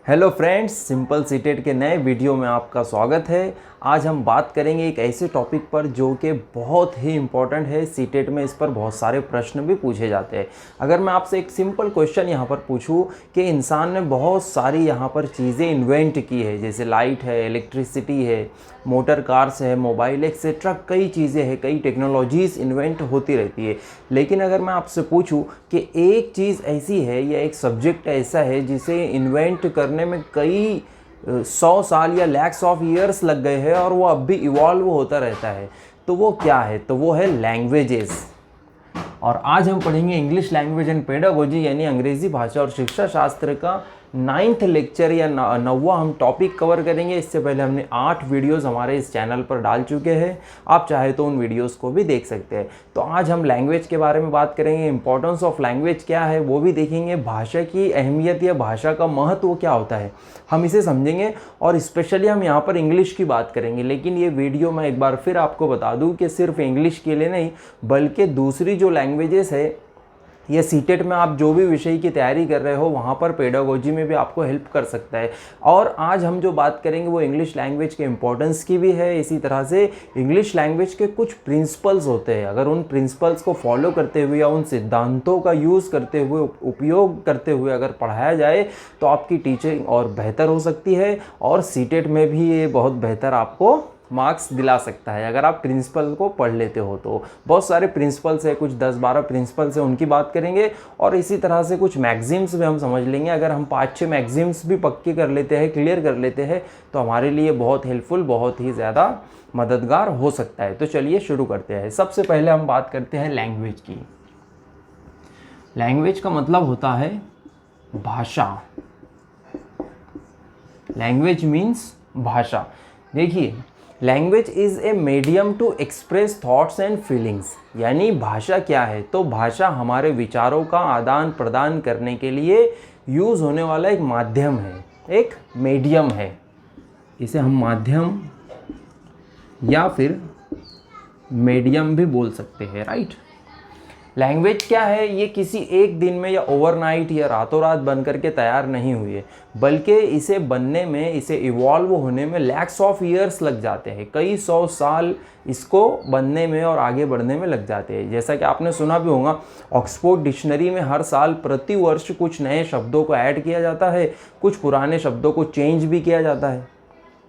Hello friends, simple CTET के नए video में आपका स्वागत है। आज हम बात करेंगे एक ऐसे टॉपिक पर जो कि बहुत ही इम्पोर्टेंट है। सीटेट में इस पर बहुत सारे प्रश्न भी पूछे जाते हैं। अगर मैं आपसे एक सिंपल क्वेश्चन यहाँ पर पूछूं कि इंसान ने बहुत सारी यहाँ पर चीज़ें इन्वेंट की है, जैसे लाइट है, इलेक्ट्रिसिटी है, मोटर कार्स है, मोबाइल एक्सेट्रा, कई चीज़ें हैं, कई टेक्नोलॉजीज़ इन्वेंट होती रहती है। लेकिन अगर मैं आपसे पूछूं कि एक चीज़ ऐसी है या एक सब्जेक्ट ऐसा है जिसे इन्वेंट करने में कई 100 साल या लैक्स ऑफ ईयर्स लग गए हैं और वो अब भी इवॉल्व होता रहता है, तो वो क्या है? तो वो है लैंग्वेजेस। और आज हम पढ़ेंगे इंग्लिश लैंग्वेज एंड पेडागोजी यानी अंग्रेज़ी भाषा और शिक्षा शास्त्र का 9th लेक्चर या 9वां हम टॉपिक कवर करेंगे। इससे पहले हमने 8 वीडियोस हमारे इस चैनल पर डाल चुके हैं, आप चाहे तो उन वीडियोस को भी देख सकते हैं। तो आज हम लैंग्वेज के बारे में बात करेंगे, इंपॉर्टेंस ऑफ लैंग्वेज क्या है वो भी देखेंगे, भाषा की अहमियत या भाषा का महत्व क्या होता है हम इसे समझेंगे, और स्पेशली हम यहाँ पर इंग्लिश की बात करेंगे। लेकिन ये वीडियो मैं एक बार फिर आपको बता दूँ कि सिर्फ इंग्लिश के लिए नहीं, बल्कि दूसरी जो लैंग्वेजेस है, ये सीटेट में आप जो भी विषय की तैयारी कर रहे हो वहाँ पर पेडागोजी में भी आपको हेल्प कर सकता है। और आज हम जो बात करेंगे वो इंग्लिश लैंग्वेज के इम्पोर्टेंस की भी है। इसी तरह से इंग्लिश लैंग्वेज के कुछ प्रिंसिपल्स होते हैं, अगर उन प्रिंसिपल्स को फॉलो करते हुए या उन सिद्धांतों का यूज़ करते हुए, उपयोग करते हुए अगर पढ़ाया जाए तो आपकी टीचिंग और बेहतर हो सकती है, और सीटेट में भी ये बहुत बेहतर आपको मार्क्स दिला सकता है अगर आप प्रिंसिपल को पढ़ लेते हो। तो बहुत सारे प्रिंसिपल्स है, कुछ 10-12 प्रिंसिपल्स है, उनकी बात करेंगे। और इसी तरह से कुछ मैगजीम्स भी हम समझ लेंगे। अगर हम 5-6 मैगजीम्स भी पक्के कर लेते हैं, क्लियर कर लेते हैं, तो हमारे लिए बहुत हेल्पफुल, बहुत ही ज़्यादा मददगार हो सकता है। तो चलिए शुरू करते हैं। सबसे पहले हम बात करते हैं लैंग्वेज की। लैंग्वेज का मतलब होता है भाषा। लैंग्वेज मीन्स भाषा। देखिए, language is a medium to express thoughts and feelings. यानी भाषा क्या है? तो भाषा हमारे विचारों का आदान प्रदान करने के लिए यूज़ होने वाला एक माध्यम है, एक मीडियम है। इसे हम माध्यम या फिर मीडियम भी बोल सकते हैं, राइट। लैंग्वेज क्या है? ये किसी एक दिन में या ओवरनाइट या रातों रात बन करके तैयार नहीं हुई है, बल्कि इसे बनने में, इसे इवॉल्व होने में लैक्स ऑफ ईयर्स लग जाते हैं। कई 100 साल इसको बनने में और आगे बढ़ने में लग जाते हैं। जैसा कि आपने सुना भी होगा, ऑक्सफोर्ड डिक्शनरी में हर साल प्रति वर्ष कुछ नए शब्दों को ऐड किया जाता है, कुछ पुराने शब्दों को चेंज भी किया जाता है।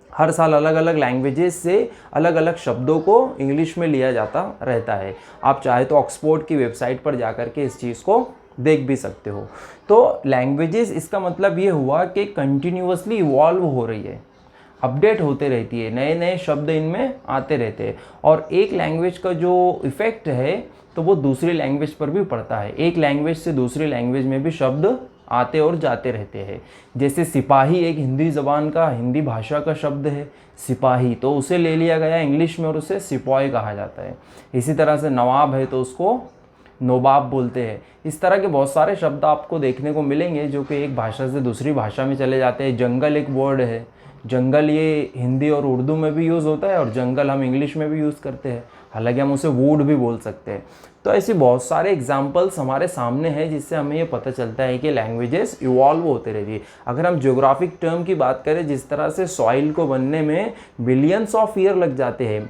हर साल अलग अलग लैंग्वेजेस से अलग अलग शब्दों को इंग्लिश में लिया जाता रहता है। आप चाहे तो ऑक्सफोर्ड की वेबसाइट पर जाकर के इस चीज़ को देख भी सकते हो। तो लैंग्वेजेस, इसका मतलब ये हुआ कि कंटिन्यूअसली इवॉल्व हो रही है, अपडेट होते रहती है, नए नए शब्द इनमें आते रहते हैं। और एक लैंग्वेज का जो इफ़ेक्ट है तो वो दूसरी लैंग्वेज पर भी पड़ता है। एक लैंग्वेज से दूसरी लैंग्वेज में भी शब्द आते और जाते रहते हैं। जैसे सिपाही एक हिंदी ज़बान का, हिंदी भाषा का शब्द है सिपाही, तो उसे ले लिया गया इंग्लिश में और उसे सिपाही कहा जाता है। इसी तरह से नवाब है तो उसको नवाब बोलते हैं। इस तरह के बहुत सारे शब्द आपको देखने को मिलेंगे जो कि एक भाषा से दूसरी भाषा में चले जाते हैं। जंगल एक वर्ड है, जंगल ये हिंदी और उर्दू में भी यूज़ होता है और जंगल हम इंग्लिश में भी यूज़ करते हैं, हालांकि हम उसे वुड भी बोल सकते हैं। तो ऐसे बहुत सारे एग्जाम्पल्स हमारे सामने हैं जिससे हमें ये पता चलता है कि लैंग्वेजेस इवॉल्व होते रहती है। अगर हम ज्योग्राफिक टर्म की बात करें, जिस तरह से सॉइल को बनने में बिलियंस ऑफ ईयर लग जाते हैं,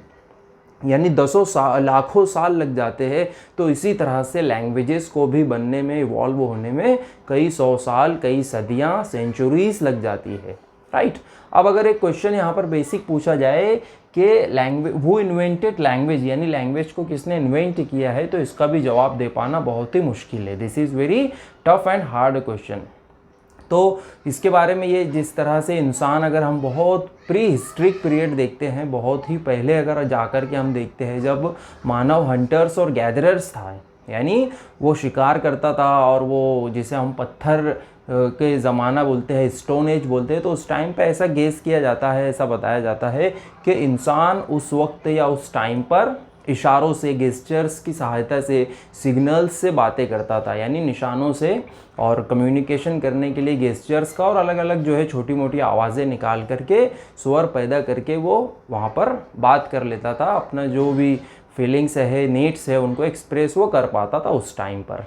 यानी लाखों साल लग जाते हैं, तो इसी तरह से लैंग्वेजेस को भी बनने में, इवॉल्व होने में कई 100 साल, कई सदियाँ, सेंचुरीज लग जाती है, राइट। अब अगर एक क्वेश्चन यहाँ पर बेसिक पूछा जाए कि लैंग्वेज, वो इन्वेंटेड लैंग्वेज, यानी लैंग्वेज को किसने इन्वेंट किया है, तो इसका भी जवाब दे पाना बहुत ही मुश्किल है। This is very tough and hard question. तो इसके बारे में, ये जिस तरह से इंसान, अगर हम बहुत प्री हिस्ट्रिक पीरियड देखते हैं, बहुत ही पहले अगर जाकर के हम देखते हैं, जब मानव हंटर्स और गैदरर्स था, यानी वो शिकार करता था, और वो जिसे हम पत्थर के ज़माना बोलते हैं, स्टोन एज बोलते हैं, तो उस टाइम पे ऐसा गेस किया जाता है, ऐसा बताया जाता है कि इंसान उस वक्त या उस टाइम पर इशारों से, गेस्चर्स की सहायता से, सिग्नल्स से बातें करता था, यानी निशानों से, और कम्युनिकेशन करने के लिए गेस्चर्स का और अलग अलग जो है छोटी मोटी आवाज़ें निकाल करके, स्वर पैदा करके वो वहाँ पर बात कर लेता था। अपना जो भी फीलिंग्स है, नीड्स है, उनको एक्सप्रेस वो कर पाता था उस टाइम पर।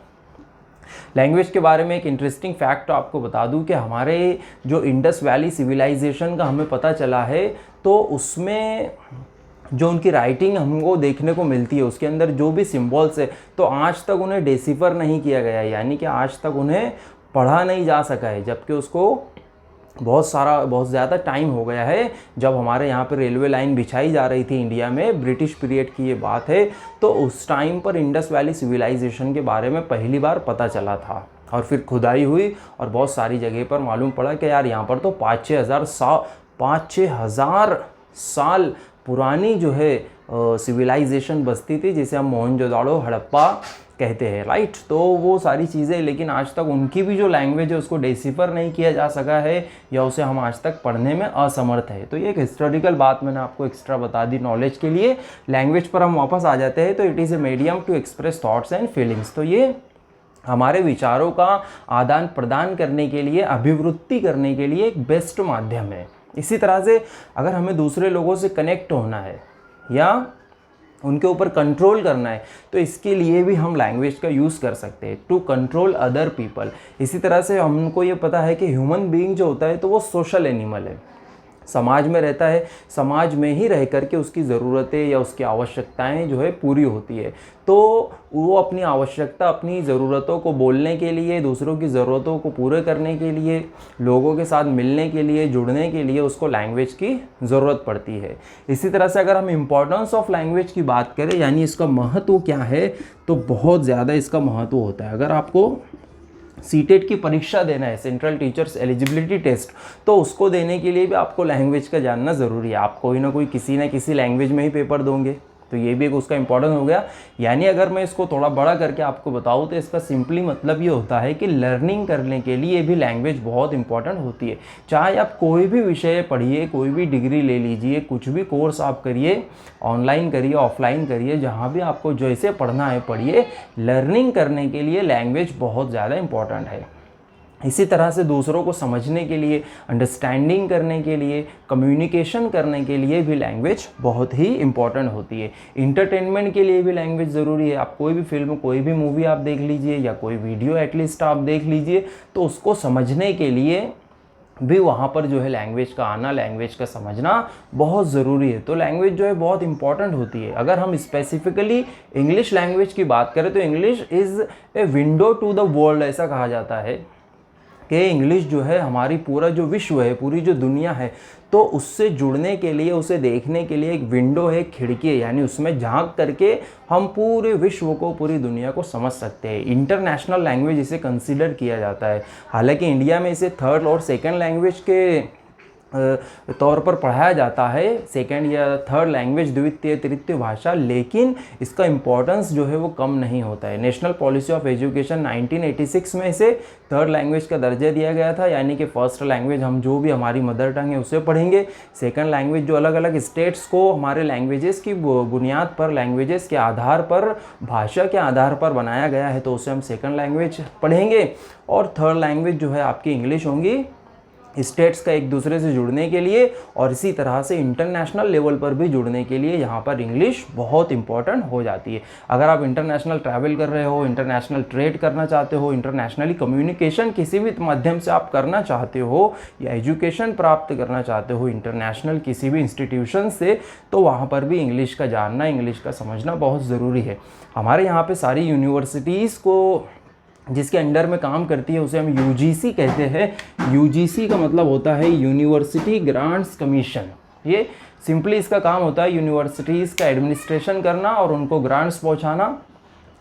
लैंग्वेज के बारे में एक इंटरेस्टिंग फैक्ट आपको बता दूं कि हमारे जो इंडस वैली सिविलाइजेशन का हमें पता चला है, तो उसमें जो उनकी राइटिंग हमको देखने को मिलती है, उसके अंदर जो भी सिंबल्स है, तो आज तक उन्हें डेसिफर नहीं किया गया है, यानी कि आज तक उन्हें पढ़ा नहीं जा सका है, जबकि उसको बहुत ज़्यादा टाइम हो गया है। जब हमारे यहाँ पर रेलवे लाइन बिछाई जा रही थी इंडिया में, ब्रिटिश पीरियड की ये बात है, तो उस टाइम पर इंडस वैली सिविलाइजेशन के बारे में पहली बार पता चला था, और फिर खुदाई हुई और बहुत सारी जगह पर मालूम पड़ा कि यार यहाँ पर तो 5-6 हज़ार साल पुरानी जो है सिविलाइजेशन बसती थी, जिसे हम मोहनजोदाड़ो, हड़प्पा कहते हैं, राइट। तो वो सारी चीज़ें, लेकिन आज तक उनकी भी जो लैंग्वेज है उसको डेसिफर नहीं किया जा सका है, या उसे हम आज तक पढ़ने में असमर्थ है। तो ये एक हिस्टोरिकल बात मैंने आपको एक्स्ट्रा बता दी नॉलेज के लिए। लैंग्वेज पर हम वापस आ जाते हैं। तो it is a medium to express thoughts and feelings. तो ये हमारे विचारों का आदान प्रदान करने के लिए, अभिवृत्ति करने के लिए एक बेस्ट माध्यम है। इसी तरह से अगर हमें दूसरे लोगों से कनेक्ट होना है या उनके ऊपर कंट्रोल करना है, तो इसके लिए भी हम लैंग्वेज का यूज़ कर सकते हैं, टू कंट्रोल अदर पीपल। इसी तरह से हमको ये पता है कि ह्यूमन बीइंग जो होता है तो वो सोशल एनिमल है, समाज में रहता है, समाज में ही रह करके उसकी ज़रूरतें या उसकी आवश्यकताएं जो है पूरी होती है। तो वो अपनी आवश्यकता, अपनी ज़रूरतों को बोलने के लिए, दूसरों की ज़रूरतों को पूरे करने के लिए, लोगों के साथ मिलने के लिए, जुड़ने के लिए उसको लैंग्वेज की ज़रूरत पड़ती है। इसी तरह से अगर हम इम्पोर्टेंस ऑफ लैंग्वेज की बात करें, यानी इसका महत्व क्या है, तो बहुत ज़्यादा इसका महत्व होता है। अगर आपको सीटेट की परीक्षा देना है, सेंट्रल टीचर्स एलिजिबिलिटी टेस्ट, तो उसको देने के लिए भी आपको लैंग्वेज का जानना ज़रूरी है। आप कोई ना कोई किसी न किसी लैंग्वेज में ही पेपर दोगे, तो ये भी एक उसका इंपॉर्टेंट हो गया। यानी अगर मैं इसको थोड़ा बड़ा करके आपको बताऊँ तो इसका सिंपली मतलब ये होता है कि लर्निंग करने के लिए भी लैंग्वेज बहुत इंपॉर्टेंट होती है। चाहे आप कोई भी विषय पढ़िए, कोई भी डिग्री ले लीजिए, कुछ भी कोर्स आप करिए, ऑनलाइन करिए, ऑफलाइन करिए, जहाँ भी आपको जैसे पढ़ना है पढ़िए, लर्निंग करने के लिए लैंग्वेज बहुत ज़्यादा इंपॉर्टेंट है। इसी तरह से दूसरों को समझने के लिए, अंडरस्टैंडिंग करने के लिए, कम्युनिकेशन करने के लिए भी लैंग्वेज बहुत ही इंपॉर्टेंट होती है। इंटरटेनमेंट के लिए भी लैंग्वेज ज़रूरी है। आप कोई भी फिल्म, कोई भी मूवी आप देख लीजिए, या कोई वीडियो एटलीस्ट आप देख लीजिए, तो उसको समझने के लिए भी वहाँ पर जो है लैंग्वेज का आना, लैंग्वेज का समझना बहुत ज़रूरी है। तो लैंग्वेज जो है बहुत इंपॉर्टेंट होती है। अगर हम स्पेसिफिकली इंग्लिश लैंग्वेज की बात करें, तो English is a window to the world, ऐसा कहा जाता है कि इंग्लिश जो है हमारी पूरा जो विश्व है, पूरी जो दुनिया है, तो उससे जुड़ने के लिए, उसे देखने के लिए एक विंडो है, एक खिड़की है, यानी उसमें झांक करके हम पूरे विश्व को, पूरी दुनिया को समझ सकते हैं। इंटरनेशनल लैंग्वेज इसे कंसीडर किया जाता है। हालांकि इंडिया में इसे थर्ड और सेकंड लैंग्वेज के तौर पर पढ़ाया जाता है, सेकंड या थर्ड लैंग्वेज, द्वितीय तृतीय भाषा, लेकिन इसका इम्पोर्टेंस जो है वो कम नहीं होता है। नेशनल पॉलिसी ऑफ एजुकेशन 1986 में इसे थर्ड लैंग्वेज का दर्जा दिया गया था, यानी कि फर्स्ट लैंग्वेज हम जो भी हमारी मदर टंग है उसे पढ़ेंगे, सेकंड लैंग्वेज जो अलग अलग स्टेट्स को हमारे लैंग्वेजेस की बुनियाद पर, लैंग्वेजेस के आधार पर, भाषा के आधार पर बनाया गया है, तो उसे हम सेकंड लैंग्वेज पढ़ेंगे, और थर्ड लैंग्वेज जो है आपकी इंग्लिश होंगी, स्टेट्स का एक दूसरे से जुड़ने के लिए, और इसी तरह से इंटरनेशनल लेवल पर भी जुड़ने के लिए यहाँ पर इंग्लिश बहुत इंपॉर्टेंट हो जाती है। अगर आप इंटरनेशनल ट्रैवल कर रहे हो, इंटरनेशनल ट्रेड करना चाहते हो, इंटरनेशनली कम्युनिकेशन किसी भी माध्यम से आप करना चाहते हो, या एजुकेशन प्राप्त करना चाहते हो इंटरनेशनल किसी भी इंस्टीट्यूशन से, तो वहाँ पर भी इंग्लिश का जानना, इंग्लिश का समझना बहुत ज़रूरी है। हमारे यहाँ पर सारी यूनिवर्सिटीज़ को जिसके अंडर में काम करती है उसे हम यूजीसी कहते हैं। यूजीसी का मतलब होता है यूनिवर्सिटी ग्रांट्स कमीशन। ये सिंपली इसका काम होता है यूनिवर्सिटीज़ का एडमिनिस्ट्रेशन करना और उनको ग्रांट्स पहुंचाना,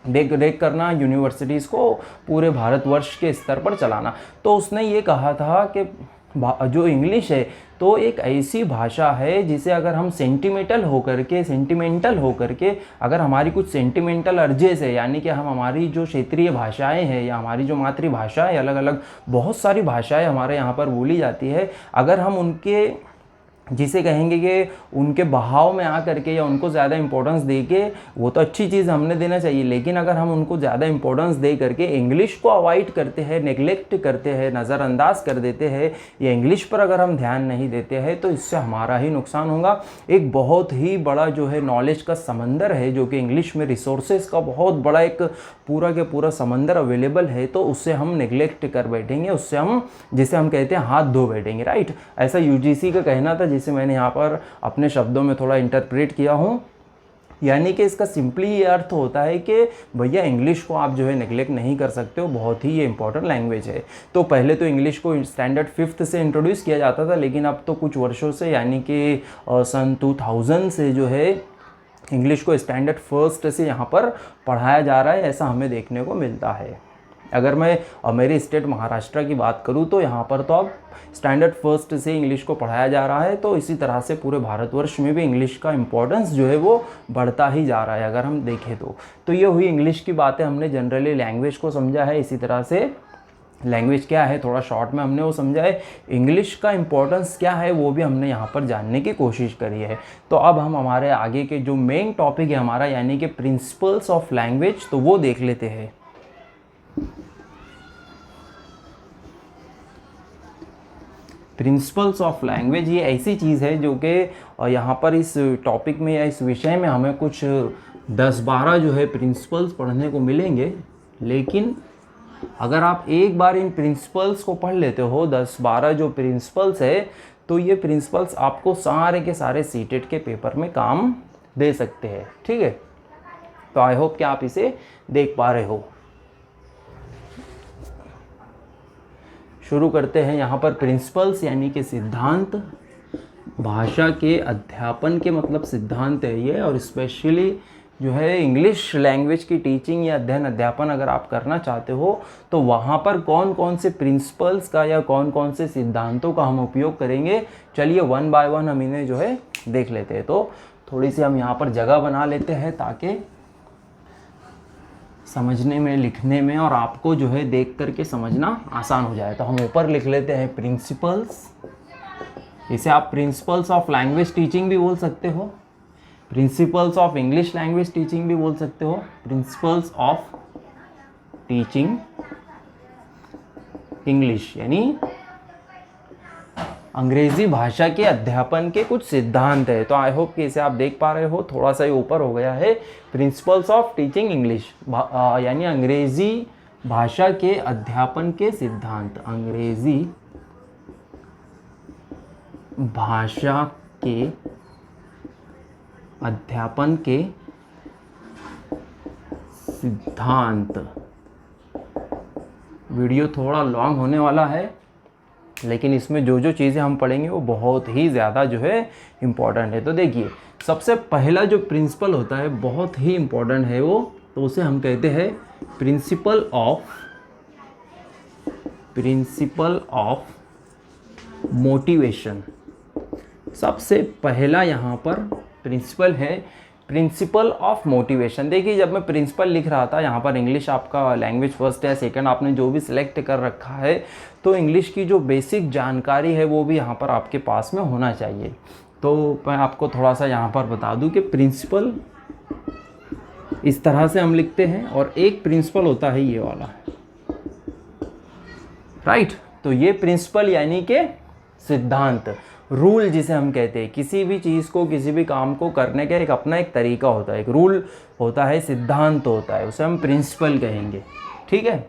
देख रेख करना, यूनिवर्सिटीज़ को पूरे भारतवर्ष के स्तर पर चलाना। तो उसने ये कहा था कि जो इंग्लिश है तो एक ऐसी भाषा है जिसे अगर हम सेंटिमेंटल होकर के अगर हमारी कुछ सेंटिमेंटल अर्जेस है, यानी कि हम हमारी जो क्षेत्रीय भाषाएं हैं या हमारी जो मातृभाषा है, अलग अलग बहुत सारी भाषाएं हमारे यहाँ पर बोली जाती है, अगर हम उनके जिसे कहेंगे कि उनके बहाव में आ करके या उनको ज़्यादा इंपॉर्टेंस दे के, वो तो अच्छी चीज़ हमने देना चाहिए, लेकिन अगर हम उनको ज़्यादा इंपॉर्टेंस दे करके इंग्लिश को अवॉइड करते हैं, नेग्लेक्ट करते हैं, नज़रअंदाज कर देते हैं, या इंग्लिश पर अगर हम ध्यान नहीं देते हैं, तो इससे हमारा ही नुकसान होगा। एक बहुत ही बड़ा जो है नॉलेज का समंदर है, जो कि इंग्लिश में रिसोर्सेज का बहुत बड़ा एक पूरा के पूरा समंदर अवेलेबल है, तो उससे हम नेग्लेक्ट कर बैठेंगे, उससे हम, जिसे हम कहते हैं, हाथ धो बैठेंगे, राइट। ऐसा यूजीसी का कहना था, जिसे मैंने यहाँ पर अपने शब्दों में थोड़ा इंटरप्रेट किया हूँ। यानी कि इसका सिंपली ये अर्थ होता है कि भैया इंग्लिश को आप जो है नेग्लेक्ट नहीं कर सकते हो, बहुत ही ये इंपॉर्टेंट लैंग्वेज है। तो पहले तो इंग्लिश को स्टैंडर्ड 5th से इंट्रोड्यूस किया जाता था, लेकिन अब तो कुछ वर्षों से, यानी कि सन 2000 से जो है इंग्लिश को स्टैंडर्ड 1st से यहाँ पर पढ़ाया जा रहा है, ऐसा हमें देखने को मिलता है। अगर मैं मेरे स्टेट महाराष्ट्र की बात करूँ तो यहाँ पर तो अब स्टैंडर्ड 1st से इंग्लिश को पढ़ाया जा रहा है। तो इसी तरह से पूरे भारतवर्ष में भी इंग्लिश का इम्पोर्टेंस जो है वो बढ़ता ही जा रहा है, अगर हम देखें तो ये हुई इंग्लिश की बातें। हमने जनरली लैंग्वेज को समझा है, इसी तरह से लैंग्वेज क्या है थोड़ा शॉर्ट में हमने वो समझा है, इंग्लिश का इम्पोर्टेंस क्या है वो भी हमने यहाँ पर जानने की कोशिश करी है। तो अब हम हमारे आगे के जो मेन टॉपिक है हमारा, यानी कि प्रिंसिपल्स ऑफ लैंग्वेज, तो वो देख लेते हैं। प्रिंसिपल्स ऑफ लैंग्वेज ये ऐसी चीज़ है जो कि यहाँ पर इस टॉपिक में या इस विषय में हमें कुछ 10-12 जो है प्रिंसिपल्स पढ़ने को मिलेंगे, लेकिन अगर आप एक बार इन प्रिंसिपल्स को पढ़ लेते हो, 10-12 जो प्रिंसिपल्स है, तो ये प्रिंसिपल्स आपको सारे के सारे सीटेट के पेपर में काम दे सकते हैं, ठीक है। तो आई होप कि आप इसे देख पा रहे हो। शुरू करते हैं। यहाँ पर प्रिंसिपल्स यानी कि सिद्धांत, भाषा के अध्यापन के मतलब सिद्धांत है ये, और स्पेशली जो है इंग्लिश लैंग्वेज की टीचिंग या अध्ययन अध्यापन अगर आप करना चाहते हो तो वहाँ पर कौन कौन से प्रिंसिपल्स का या कौन कौन से सिद्धांतों का हम उपयोग करेंगे, चलिए 1 बाय 1 हम इन्हें जो है देख लेते हैं। तो थोड़ी सी हम यहाँ पर जगह बना लेते हैं ताकि समझने में, लिखने में और आपको जो है देख करके समझना आसान हो जाए। तो हम ऊपर लिख लेते हैं प्रिंसिपल्स। इसे आप प्रिंसिपल्स ऑफ लैंग्वेज टीचिंग भी बोल सकते हो, principles of English language teaching भी बोल सकते हो, प्रिंसिपल्स ऑफ टीचिंग इंग्लिश यानी अंग्रेजी भाषा के अध्यापन के कुछ सिद्धांत है। तो आई होप कि इसे आप देख पा रहे हो, थोड़ा सा ये ऊपर हो गया है। प्रिंसिपल्स ऑफ टीचिंग इंग्लिश यानी अंग्रेजी भाषा के अध्यापन के सिद्धांत, अंग्रेजी भाषा के अध्यापन के सिद्धांत। वीडियो थोड़ा लॉन्ग होने वाला है, लेकिन इसमें जो जो चीज़ें हम पढ़ेंगे वो बहुत ही ज़्यादा जो है इम्पॉर्टेंट है। तो देखिए, सबसे पहला जो प्रिंसिपल होता है बहुत ही इम्पॉर्टेंट है वो, तो उसे हम कहते हैं प्रिंसिपल ऑफ मोटिवेशन। सबसे पहला यहाँ पर प्रिंसिपल है प्रिंसिपल ऑफ मोटिवेशन। देखिए, जब मैं प्रिंसिपल लिख रहा था, यहाँ पर इंग्लिश आपका लैंग्वेज फर्स्ट या सेकंड आपने जो भी सिलेक्ट कर रखा है, तो इंग्लिश की जो बेसिक जानकारी है वो भी यहाँ पर आपके पास में होना चाहिए। तो मैं आपको थोड़ा सा यहाँ पर बता दूँ कि प्रिंसिपल इस तरह से हम लिखते हैं, और एक प्रिंसिपल होता है ये वाला, राइट। तो ये प्रिंसिपल यानी कि सिद्धांत, रूल जिसे हम कहते हैं। किसी भी चीज़ को, किसी भी काम को करने का एक अपना एक तरीका होता है, एक रूल होता है, सिद्धांत होता है, उसे हम प्रिंसिपल कहेंगे, ठीक है।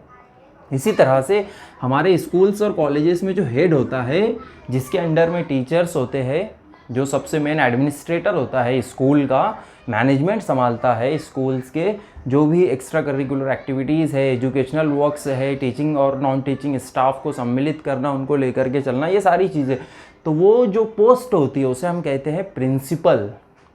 इसी तरह से हमारे स्कूल्स और कॉलेजेस में जो हेड होता है, जिसके अंडर में टीचर्स होते हैं, जो सबसे मेन एडमिनिस्ट्रेटर होता है स्कूल का, मैनेजमेंट संभालता है स्कूल्स के, जो भी एक्स्ट्रा करिकुलर एक्टिविटीज़ है, एजुकेशनल वर्क्स है, टीचिंग और नॉन टीचिंग स्टाफ को सम्मिलित करना, उनको लेकर के चलना, ये सारी चीज़ें, तो वो जो पोस्ट होती है उसे हम कहते हैं प्रिंसिपल।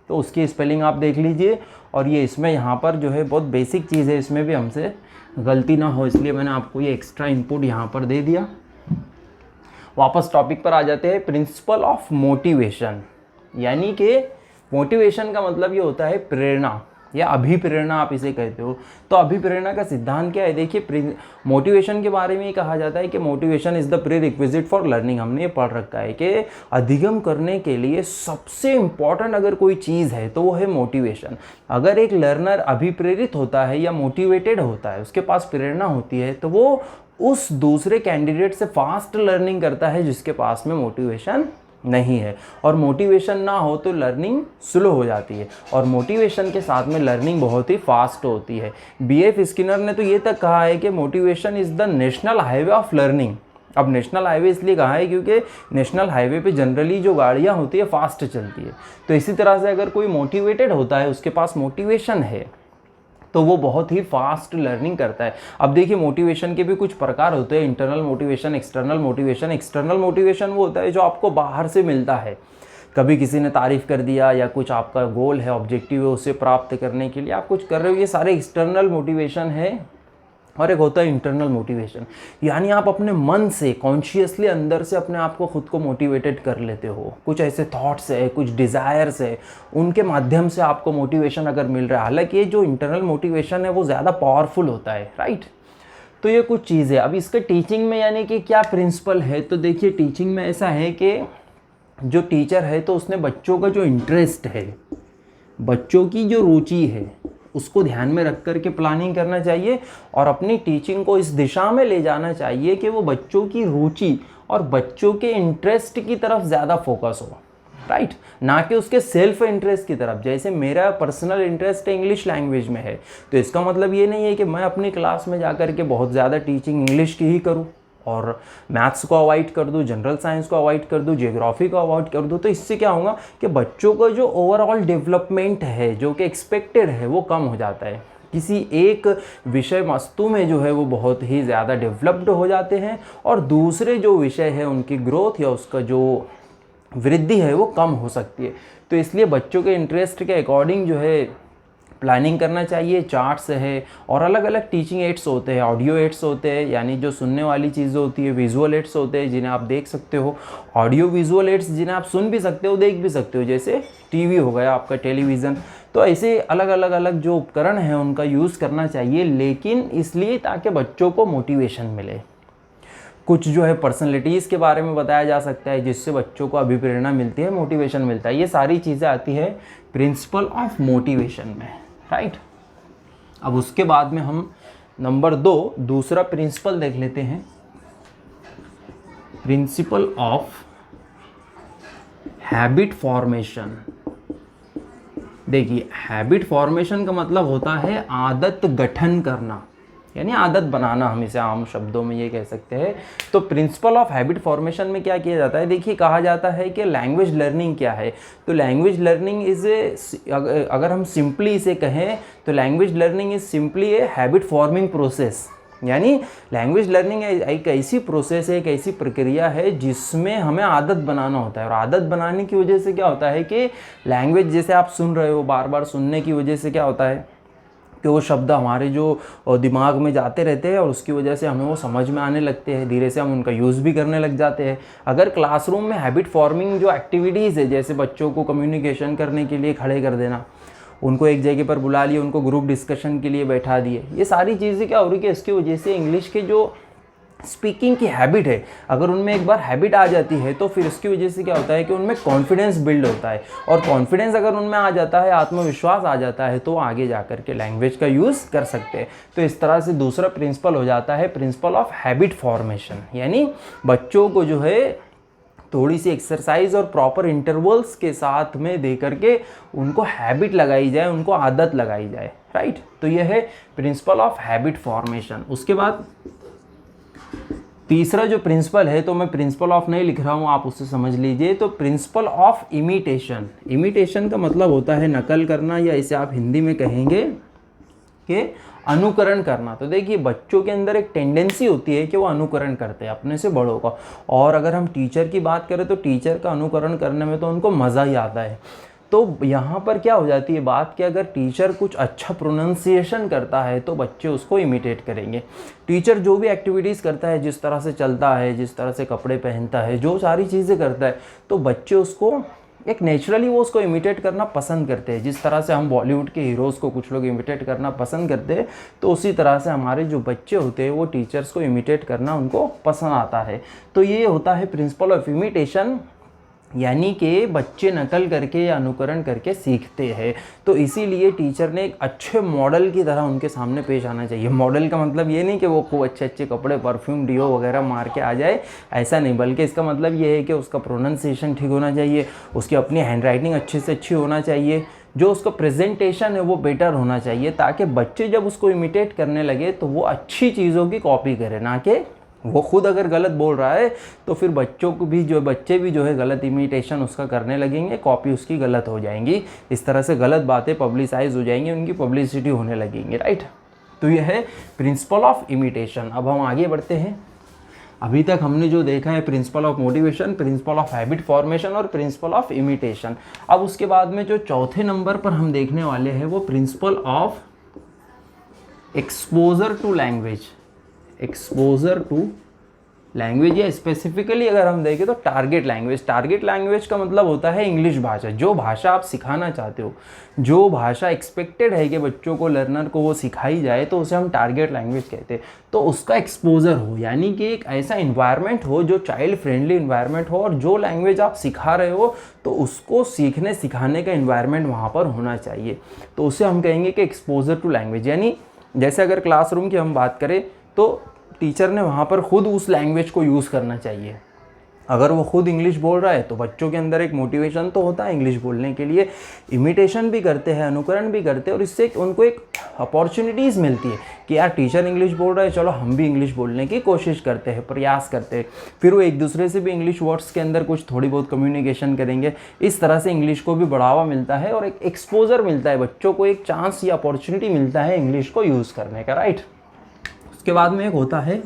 तो उसकी स्पेलिंग आप देख लीजिए, और ये इसमें यहाँ पर जो है बहुत बेसिक चीज़ है, इसमें भी हमसे गलती ना हो इसलिए मैंने आपको ये एक्स्ट्रा इनपुट यहाँ पर दे दिया। वापस टॉपिक पर आ जाते हैं। प्रिंसिपल ऑफ मोटिवेशन, यानी कि मोटिवेशन का मतलब ये होता है प्रेरणा, या अभिप्रेरणा आप इसे कहते हो। तो अभिप्रेरणा का सिद्धांत क्या है? देखिए, मोटिवेशन के बारे में ही कहा जाता है कि motivation is the pre requisite for learning. हमने ये पढ़ रखा है कि अधिगम करने के लिए सबसे इम्पॉर्टेंट अगर कोई चीज़ है तो वो है मोटिवेशन। अगर एक लर्नर अभिप्रेरित होता है या मोटिवेटेड होता है, उसके पास प्रेरणा होती है, तो वो उस दूसरे कैंडिडेट से फास्ट लर्निंग करता है जिसके पास में मोटिवेशन नहीं है। और मोटिवेशन ना हो तो लर्निंग स्लो हो जाती है, और मोटिवेशन के साथ में लर्निंग बहुत ही फास्ट होती है। B.F. स्किनर ने तो ये तक कहा है कि motivation is the national highway of learning. अब नेशनल हाईवे इसलिए कहा है क्योंकि नेशनल हाईवे पे जनरली जो गाड़ियाँ होती है फास्ट चलती है। तो इसी तरह से अगर कोई मोटिवेटेड होता है, उसके पास मोटिवेशन है, तो वो बहुत ही फास्ट लर्निंग करता है। अब देखिए, मोटिवेशन के भी कुछ प्रकार होते हैं, internal motivation, external motivation. External motivation वो होता है जो आपको बाहर से मिलता है, कभी किसी ने तारीफ़ कर दिया या कुछ आपका गोल है, ऑब्जेक्टिव है, उसे प्राप्त करने के लिए आप कुछ कर रहे हो, ये सारे एक्सटर्नल मोटिवेशन है। और एक होता है इंटरनल मोटिवेशन, यानी आप अपने मन से कॉन्शियसली अंदर से अपने आप को खुद को मोटिवेटेड कर लेते हो। कुछ ऐसे थॉट्स है, कुछ डिज़ायर्स है, उनके माध्यम से आपको मोटिवेशन अगर मिल रहा है। हालांकि ये जो इंटरनल मोटिवेशन है वो ज़्यादा पावरफुल होता है, राइट। तो ये कुछ चीज़ें। अब इसके टीचिंग में यानी कि क्या प्रिंसिपल है, तो देखिए टीचिंग में ऐसा है कि जो टीचर है तो उसने बच्चों का जो इंटरेस्ट है, बच्चों की जो रुचि है, उसको ध्यान में रख कर के प्लानिंग करना चाहिए और अपनी टीचिंग को इस दिशा में ले जाना चाहिए कि वो बच्चों की रुचि और बच्चों के इंटरेस्ट की तरफ ज़्यादा फोकस हो, राइट, ना कि उसके सेल्फ इंटरेस्ट की तरफ। जैसे मेरा पर्सनल इंटरेस्ट इंग्लिश लैंग्वेज में है, तो इसका मतलब ये नहीं है कि मैं अपनी क्लास में जाकर के बहुत ज़्यादा टीचिंग इंग्लिश की ही करूँ और मैथ्स को अवॉइड कर दूँ, जनरल साइंस को अवॉइड कर दूँ, जियोग्राफी को अवॉइड कर दूँ। तो इससे क्या होगा कि बच्चों का जो ओवरऑल डेवलपमेंट है, जो कि एक्सपेक्टेड है, वो कम हो जाता है। किसी एक विषय वस्तु में जो है वो बहुत ही ज़्यादा डेवलप्ड हो जाते हैं और दूसरे जो विषय है उनकी ग्रोथ या उसका जो वृद्धि है वो कम हो सकती है। तो इसलिए बच्चों के इंटरेस्ट के अकॉर्डिंग जो है प्लानिंग करना चाहिए। चार्ट्स है और अलग अलग टीचिंग एड्स होते हैं, ऑडियो एड्स होते हैं, यानी जो सुनने वाली चीज़ें होती है, विजुअल एड्स होते हैं जिन्हें आप देख सकते हो, ऑडियो विजुअल एड्स जिन्हें आप सुन भी सकते हो, देख भी सकते हो, जैसे टीवी हो गया आपका, टेलीविज़न। तो ऐसे अलग अलग जो उपकरण हैं उनका यूज़ करना चाहिए, लेकिन इसलिए ताकि बच्चों को मोटिवेशन मिले। कुछ जो है पर्सनैलिटीज़ के बारे में बताया जा सकता है जिससे बच्चों को अभिप्रेरणा मिलती है, मोटिवेशन मिलता है। ये सारी चीज़ें आती है प्रिंसिपल ऑफ मोटिवेशन में, राइट। अब उसके बाद में हम नंबर 2 दूसरा प्रिंसिपल देख लेते हैं, प्रिंसिपल ऑफ हैबिट फॉर्मेशन। देखिए, हैबिट फॉर्मेशन का मतलब होता है आदत गठन करना, यानी आदत बनाना, हम इसे आम शब्दों में ये कह सकते हैं। तो प्रिंसिपल ऑफ हैबिट फॉर्मेशन में क्या किया जाता है? देखिए, कहा जाता है कि लैंग्वेज लर्निंग क्या है। तो लैंग्वेज लर्निंग इज़ अगर हम सिंपली इसे कहें तो language learning is simply a habit forming process. यानी लैंग्वेज लर्निंग एक ऐसी प्रोसेस है, एक ऐसी प्रक्रिया है जिसमें हमें आदत बनाना होता है। और आदत बनाने की वजह से क्या होता है कि लैंग्वेज जैसे आप सुन रहे हो, बार बार सुनने की वजह से क्या होता है कि वो शब्द हमारे जो दिमाग में जाते रहते हैं और उसकी वजह से हमें वो समझ में आने लगते हैं, धीरे से हम उनका यूज़ भी करने लग जाते हैं। अगर क्लासरूम में हैबिट फॉर्मिंग जो एक्टिविटीज़ है, जैसे बच्चों को कम्युनिकेशन करने के लिए खड़े कर देना, उनको एक जगह पर बुला लिए, उनको ग्रुप डिस्कशन के लिए बैठा दिए, ये सारी चीज़ें क्या हो रही है कि इसकी वजह से इंग्लिश के जो स्पीकिंग की हैबिट है, अगर उनमें एक बार हैबिट आ जाती है तो फिर इसकी वजह से क्या होता है कि उनमें कॉन्फिडेंस बिल्ड होता है। और कॉन्फिडेंस अगर उनमें आ जाता है, आत्मविश्वास आ जाता है, तो आगे जाकर के लैंग्वेज का यूज़ कर सकते हैं। तो इस तरह से दूसरा प्रिंसिपल हो जाता है प्रिंसिपल ऑफ हैबिट फॉर्मेशन, यानी बच्चों को जो है थोड़ी सी एक्सरसाइज और प्रॉपर इंटरवल्स के साथ में दे करके उनको हैबिट लगाई जाए, उनको आदत लगाई जाए, राइट। तो यह है प्रिंसिपल ऑफ हैबिट फॉर्मेशन। उसके बाद तीसरा जो प्रिंसिपल है, तो मैं प्रिंसिपल ऑफ नहीं लिख रहा हूँ, आप उससे समझ लीजिए। तो प्रिंसिपल ऑफ इमिटेशन। इमिटेशन का मतलब होता है नकल करना, या इसे आप हिंदी में कहेंगे कि अनुकरण करना। तो देखिए, बच्चों के अंदर एक टेंडेंसी होती है कि वो अनुकरण करते हैं अपने से बड़ों का। और अगर हम टीचर की बात करें तो टीचर का अनुकरण करने में तो उनको मज़ा ही आता है। तो यहाँ पर क्या हो जाती है बात कि अगर टीचर कुछ अच्छा प्रोनाउंसिएशन करता है तो बच्चे उसको इमिटेट करेंगे। टीचर जो भी एक्टिविटीज़ करता है, जिस तरह से चलता है, जिस तरह से कपड़े पहनता है, जो सारी चीज़ें करता है, तो बच्चे उसको एक नेचुरली वो उसको इमिटेट करना पसंद करते हैं। जिस तरह से हम बॉलीवुड के हीरोज़ को कुछ लोग इमिटेट करना पसंद करते हैं, तो उसी तरह से हमारे जो बच्चे होते हैं वो टीचर्स को इमिटेट करना उनको पसंद आता है। तो ये होता है प्रिंसिपल ऑफ इमिटेशन, यानी कि बच्चे नकल करके या अनुकरण करके सीखते हैं। तो इसीलिए टीचर ने एक अच्छे मॉडल की तरह उनके सामने पेश आना चाहिए। मॉडल का मतलब ये नहीं कि वो खूब अच्छे अच्छे कपड़े, परफ्यूम, डिओ वगैरह मार के आ जाए, ऐसा नहीं, बल्कि इसका मतलब ये है कि उसका प्रोनाउंसिएशन ठीक होना चाहिए, उसकी अपनी हैंडराइटिंग अच्छे से अच्छी होना चाहिए, जो उसका प्रेजेंटेशन है वो बेटर होना चाहिए, ताकि बच्चे जब उसको इमिटेट करने लगे तो वो अच्छी चीज़ों की कॉपी करें, ना कि वो खुद अगर गलत बोल रहा है तो फिर बच्चे भी जो है गलत इमिटेशन उसका करने लगेंगे, कॉपी उसकी गलत हो जाएंगी। इस तरह से गलत बातें पब्लिसाइज हो जाएंगी, उनकी पब्लिसिटी होने लगेंगी, राइट। तो यह है प्रिंसिपल ऑफ इमिटेशन। अब हम आगे बढ़ते हैं। अभी तक हमने जो देखा है principle of motivation, principle of habit formation और प्रिंसिपल ऑफ इमिटेशन। अब उसके बाद में जो चौथे नंबर पर हम देखने वाले हैं वो principle of exposure to language. Exposure to language, या स्पेसिफिकली अगर हम देखें तो टारगेट लैंग्वेज। टारगेट लैंग्वेज का मतलब होता है इंग्लिश भाषा। जो भाषा आप सिखाना चाहते हो, जो भाषा एक्सपेक्टेड है कि बच्चों को, लर्नर को वो सिखाई जाए, तो उसे हम टारगेट लैंग्वेज कहते हैं। तो उसका एक्सपोजर हो, यानी कि एक ऐसा इन्वायरमेंट हो जो चाइल्ड फ्रेंडली इन्वायरमेंट हो, और जो लैंग्वेज आप सिखा रहे हो तो उसको सीखने सिखाने का इन्वायरमेंट वहाँ पर होना चाहिए। तो उसे हम कहेंगे कि एक्सपोजर टू लैंग्वेज। यानी जैसे अगर क्लासरूम की हम बात करें तो टीचर ने वहाँ पर खुद उस लैंग्वेज को यूज़ करना चाहिए। अगर वो खुद इंग्लिश बोल रहा है तो बच्चों के अंदर एक मोटिवेशन तो होता है इंग्लिश बोलने के लिए, इमिटेशन भी करते हैं, अनुकरण भी करते हैं, और इससे उनको एक अपॉर्चुनिटीज़ मिलती है कि यार टीचर इंग्लिश बोल रहा है, चलो हम भी इंग्लिश बोलने की कोशिश करते हैं, प्रयास करते हैं। फिर वो एक दूसरे से भी इंग्लिश वर्ड्स के अंदर कुछ थोड़ी बहुत कम्युनिकेशन करेंगे। इस तरह से इंग्लिश को भी बढ़ावा मिलता है और एक एक्सपोजर मिलता है, बच्चों को एक चांस या अपॉर्चुनिटी मिलता है इंग्लिश को यूज़ करने का, राइट। उसके बाद में एक होता है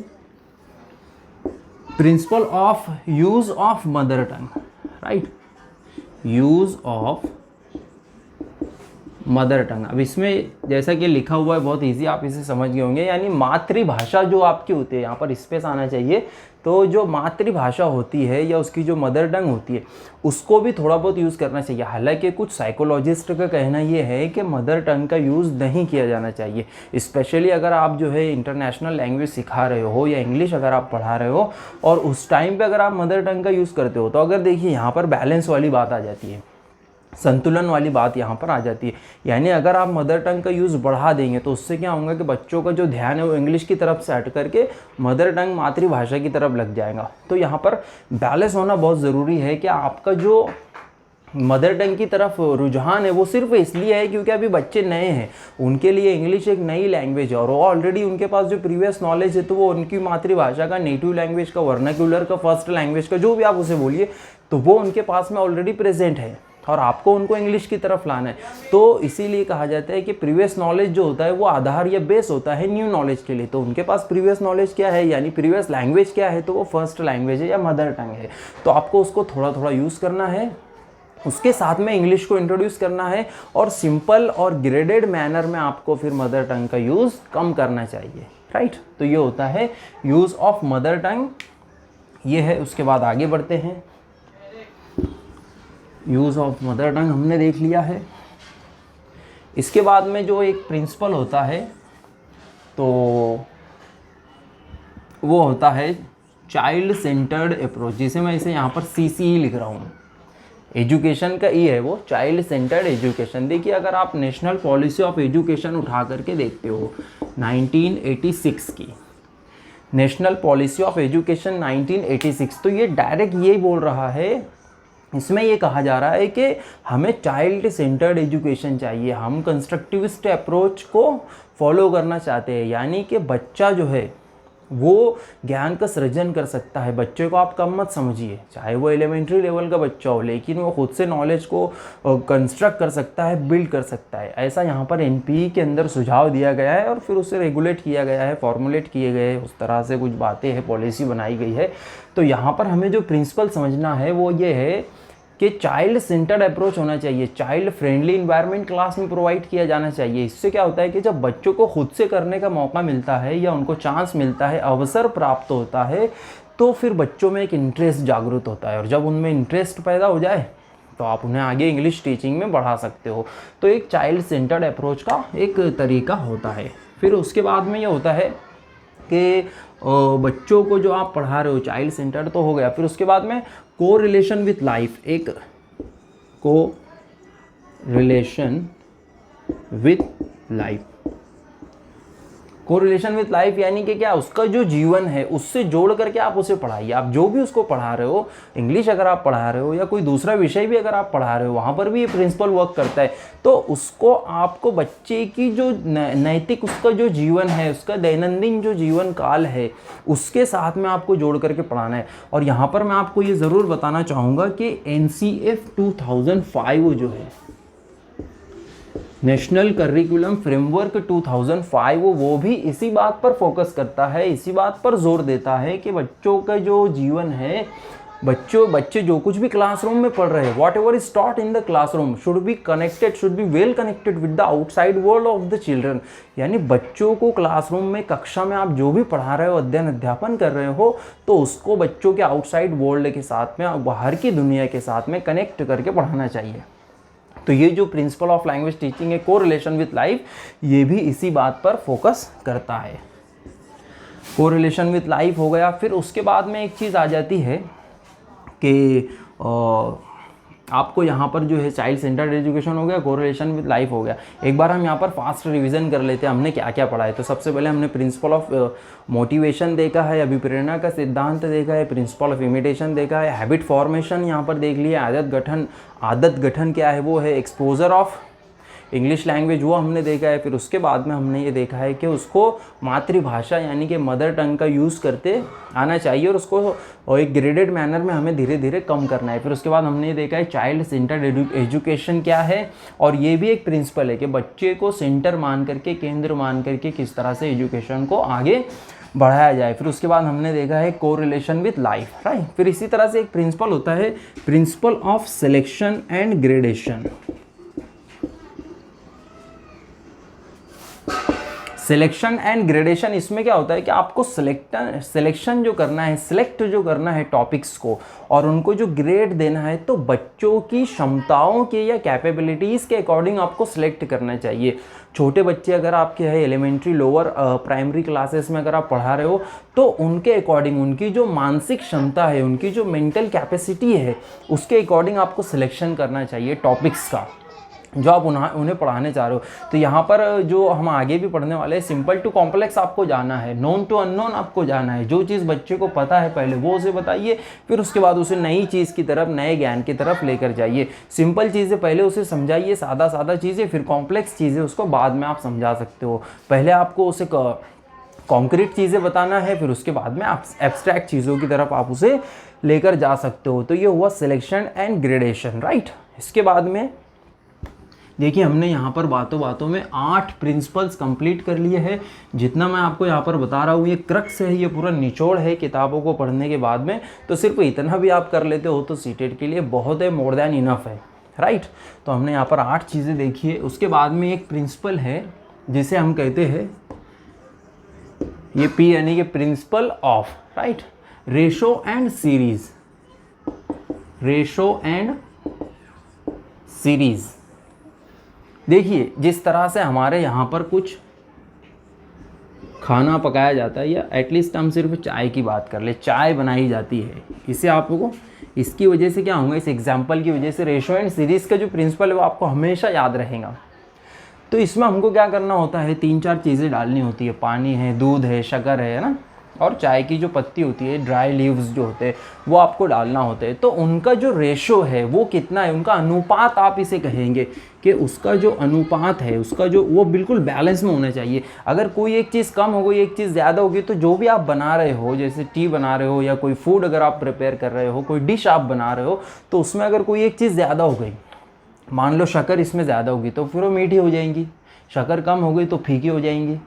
principle of use of mother tongue, right. Use of mother tongue. अब इसमें जैसा कि लिखा हुआ है बहुत इजी, आप इसे समझ गए होंगे, यानी मातृभाषा जो आपकी होती है, यहाँ पर स्पेस आना चाहिए। तो जो मातृभाषा होती है या उसकी जो मदर टंग होती है उसको भी थोड़ा बहुत यूज़ करना चाहिए। हालांकि कुछ साइकोलॉजिस्ट का कहना ये है कि मदर टंग का यूज़ नहीं किया जाना चाहिए, स्पेशली अगर आप जो है इंटरनेशनल लैंग्वेज सिखा रहे हो या इंग्लिश अगर आप पढ़ा रहे हो और उस टाइम पे अगर आप मदर टंग का यूज़ करते हो, तो अगर देखिए यहाँ पर बैलेंस वाली बात आ जाती है, संतुलन वाली बात यहाँ पर आ जाती है। यानी अगर आप मदर टंग का यूज़ बढ़ा देंगे तो उससे क्या होगा कि बच्चों का जो ध्यान है वो इंग्लिश की तरफ से हट करके मदर टंग, मातृभाषा की तरफ लग जाएगा। तो यहाँ पर बैलेंस होना बहुत ज़रूरी है कि आपका जो मदर टंग की तरफ रुझान है वो सिर्फ इसलिए है क्योंकि अभी बच्चे नए हैं, उनके लिए इंग्लिश एक नई लैंग्वेज है और वो ऑलरेडी उनके पास जो प्रीवियस नॉलेज है तो वो उनकी मातृभाषा का, नेटिव लैंग्वेज का, वर्नाक्यूलर का, फर्स्ट लैंग्वेज का, जो भी आप उसे बोलिए, तो वो उनके पास में ऑलरेडी प्रेजेंट है और आपको उनको इंग्लिश की तरफ लाना है। तो इसीलिए कहा जाता है कि प्रीवियस नॉलेज जो होता है वो आधार या बेस होता है न्यू नॉलेज के लिए। तो उनके पास प्रीवियस नॉलेज क्या है, यानी प्रीवियस लैंग्वेज क्या है, तो वो फर्स्ट लैंग्वेज है या मदर टंग है। तो आपको उसको थोड़ा थोड़ा यूज़ करना है, उसके साथ में इंग्लिश को इंट्रोड्यूस करना है और सिंपल और ग्रेडेड मैनर में आपको फिर मदर टंग का यूज़ कम करना चाहिए, राइट। तो ये होता है यूज़ ऑफ मदर टंग, ये है। उसके बाद आगे बढ़ते हैं। यूज़ ऑफ मदर टंग हमने देख लिया है। इसके बाद में जो एक प्रिंसिपल होता है तो वो होता है चाइल्ड सेंटर्ड अप्रोच, जिसे मैं इसे यहाँ पर CCE लिख रहा हूँ। एजुकेशन का ई है वो, चाइल्ड सेंटर्ड एजुकेशन। देखिए अगर आप नेशनल पॉलिसी ऑफ एजुकेशन उठा करके देखते हो 1986 की, नेशनल पॉलिसी ऑफ एजुकेशन 1986, तो ये डायरेक्ट यही बोल रहा है, इसमें ये कहा जा रहा है कि हमें चाइल्ड सेंटर्ड एजुकेशन चाहिए, हम कंस्ट्रक्टिविस्ट अप्रोच को फॉलो करना चाहते हैं। यानी कि बच्चा जो है वो ज्ञान का सृजन कर सकता है। बच्चे को आप कम मत समझिए, चाहे वो एलिमेंट्री लेवल का बच्चा हो, लेकिन वो खुद से नॉलेज को कंस्ट्रक्ट कर सकता है, बिल्ड कर सकता है। ऐसा यहाँ पर NPE के अंदर सुझाव दिया गया है और फिर उसे रेगुलेट किया गया है, फॉर्मुलेट किए गए, उस तरह से कुछ बातें हैं, पॉलिसी बनाई गई है। तो यहाँ पर हमें जो प्रिंसिपल समझना है वो ये है कि चाइल्ड सेंटर्ड अप्रोच होना चाहिए, चाइल्ड फ्रेंडली इन्वायरमेंट क्लास में प्रोवाइड किया जाना चाहिए। इससे क्या होता है कि जब बच्चों को खुद से करने का मौका मिलता है या उनको चांस मिलता है, अवसर प्राप्त होता है, तो फिर बच्चों में एक इंटरेस्ट जागृत होता है और जब उनमें इंटरेस्ट पैदा हो जाए तो आप उन्हें आगे इंग्लिश टीचिंग में बढ़ा सकते हो। तो एक चाइल्ड सेंटर्ड अप्रोच का एक तरीका होता है। फिर उसके बाद में ये होता है कि बच्चों को जो आप पढ़ा रहे हो, चाइल्ड सेंटर्ड तो हो गया, फिर उसके बाद में को रिलेशन विथ लाइफ, एक को relation with life. Correlation with life यानी कि क्या, उसका जो जीवन है उससे जोड़ करके आप उसे पढ़ाइए। आप जो भी उसको पढ़ा रहे हो, इंग्लिश अगर आप पढ़ा रहे हो या कोई दूसरा विषय भी अगर आप पढ़ा रहे हो, वहाँ पर भी ये प्रिंसिपल वर्क करता है। तो उसको आपको बच्चे की जो नैतिक उसका जो जीवन है, उसका दैनंदिन जो जीवन काल है, उसके साथ में आपको जोड़ करके पढ़ाना है। और यहाँ पर मैं आपको ये ज़रूर बताना चाहूँगा कि NCF 2005 जो है, नेशनल करिकुलम फ्रेमवर्क 2005, वो भी इसी बात पर फोकस करता है, इसी बात पर जोर देता है कि बच्चों का जो जीवन है, बच्चे जो कुछ भी क्लासरूम में पढ़ रहे हैं, what ever is taught in the classroom should be connected, should be well connected with the outside world of the children. यानी बच्चों को क्लासरूम में, कक्षा में आप जो भी पढ़ा रहे हो, अध्ययन अध्यापन कर रहे हो, तो उसको बच्चों के आउटसाइड वर्ल्ड के साथ में, बाहर की दुनिया के साथ में कनेक्ट करके पढ़ाना चाहिए। तो ये जो प्रिंसिपल ऑफ लैंग्वेज टीचिंग है, को रिलेशन विथ लाइफ, ये भी इसी बात पर फोकस करता है। को रिलेशन विथ लाइफ हो गया। फिर उसके बाद में एक चीज़ आ जाती है कि आपको यहाँ पर जो है चाइल्ड सेंटर्ड एजुकेशन हो गया, को रिलेशन विथ लाइफ हो गया। एक बार हम यहाँ पर फास्ट रिवीजन कर लेते हैं, हमने क्या क्या पढ़ा है। तो सबसे पहले हमने प्रिंसिपल ऑफ मोटिवेशन देखा है, अभिप्रेरणा का सिद्धांत देखा है, प्रिंसिपल ऑफ इमिटेशन देखा है, हैबिट फॉर्मेशन यहाँ पर देख लिया, आदत गठन क्या है वो है, एक्सपोजर ऑफ इंग्लिश लैंग्वेज वो हमने देखा है। फिर उसके बाद में हमने ये देखा है कि उसको मातृभाषा यानी कि मदर टंग का यूज़ करते आना चाहिए और उसको एक ग्रेडेड मैनर में हमें धीरे धीरे कम करना है। फिर उसके बाद हमने ये देखा है चाइल्ड सेंटर्ड एजुकेशन क्या है, और ये भी एक प्रिंसिपल है कि बच्चे को सेंटर मान करके, केंद्र मान करके किस तरह से एजुकेशन को आगे बढ़ाया जाए। फिर उसके बाद हमने देखा है को रिलेशन विथ लाइफ, राइट। फिर इसी तरह से एक प्रिंसिपल होता है principle of selection and gradation. Selection and gradation, इसमें क्या होता है कि आपको सिलेक्शन जो करना है, सिलेक्ट जो करना है टॉपिक्स को, और उनको जो ग्रेड देना है, तो बच्चों की क्षमताओं के या कैपेबिलिटीज़ के अकॉर्डिंग आपको सिलेक्ट करना चाहिए। छोटे बच्चे अगर आपके है एलिमेंट्री, लोअर प्राइमरी क्लासेस में अगर आप पढ़ा रहे हो, तो उनके अकॉर्डिंग, उनकी जो मानसिक क्षमता है, उनकी जो मेंटल कैपेसिटी है, उसके अकॉर्डिंग आपको सिलेक्शन करना चाहिए टॉपिक्स का जो आप उन्हें पढ़ाने चाह रहे हो। तो यहाँ पर जो हम आगे भी पढ़ने वाले हैं, सिंपल टू कॉम्प्लेक्स आपको जाना है, नोन टू अननोन आपको जाना है। जो चीज़ बच्चे को पता है पहले वो उसे बताइए, फिर उसके बाद उसे नई चीज़ की तरफ, नए ज्ञान की तरफ लेकर जाइए। सिंपल चीज़ें पहले उसे समझाइए, सादा चीज़ें, फिर कॉम्प्लेक्स चीज़ें उसको बाद में आप समझा सकते हो। पहले आपको उसे कॉन्क्रीट चीज़ें बताना है, फिर उसके बाद में आप एब्स्ट्रैक्ट चीज़ों की तरफ आप उसे लेकर जा सकते हो। तो ये हुआ सिलेक्शन एंड ग्रेडेशन, राइट। इसके बाद में देखिए हमने यहाँ पर बातों में 8 प्रिंसिपल्स कंप्लीट कर लिए हैं। जितना मैं आपको यहाँ पर बता रहा हूँ ये क्रक्स है, ये पूरा निचोड़ है किताबों को पढ़ने के बाद में। तो सिर्फ इतना भी आप कर लेते हो तो सीटेट के लिए बहुत है, मोर देन इनफ है, राइट। तो हमने यहाँ पर 8 चीज़ें देखी है। उसके बाद में एक प्रिंसिपल है जिसे हम कहते हैं, ये P यानी कि principle of, right, ratio and series. Ratio and series, देखिए जिस तरह से हमारे यहाँ पर कुछ खाना पकाया जाता है, या एटलीस्ट हम सिर्फ चाय की बात कर ले, चाय बनाई जाती है, इसे आपको इसकी वजह से क्या होगा, इस एग्जाम्पल की वजह से रेशो एंड सीरीज़ का जो प्रिंसिपल है वो आपको हमेशा याद रहेगा। तो इसमें हमको क्या करना होता है, 3-4 चीज़ें डालनी होती है, पानी है, दूध है, शक्कर है ना, और चाय की जो पत्ती होती है, ड्राई लीव्स जो होते हैं, वो आपको डालना होते हैं। तो उनका जो रेशो है वो कितना है, उनका अनुपात आप इसे कहेंगे कि उसका जो अनुपात है, उसका जो, वो बिल्कुल बैलेंस में होना चाहिए। अगर कोई एक चीज़ कम हो गई, एक चीज़ ज़्यादा होगी, तो जो भी आप बना रहे हो, जैसे टी बना रहे हो या कोई फूड अगर आप प्रिपेयर कर रहे हो, कोई डिश आप बना रहे हो, तो उसमें अगर कोई एक चीज़ ज़्यादा हो गई, मान लो शक्कर इसमें ज़्यादा होगी तो फिर वो मीठी हो जाएंगी, शक्कर कम हो गई तो फीकी हो जाएंगी,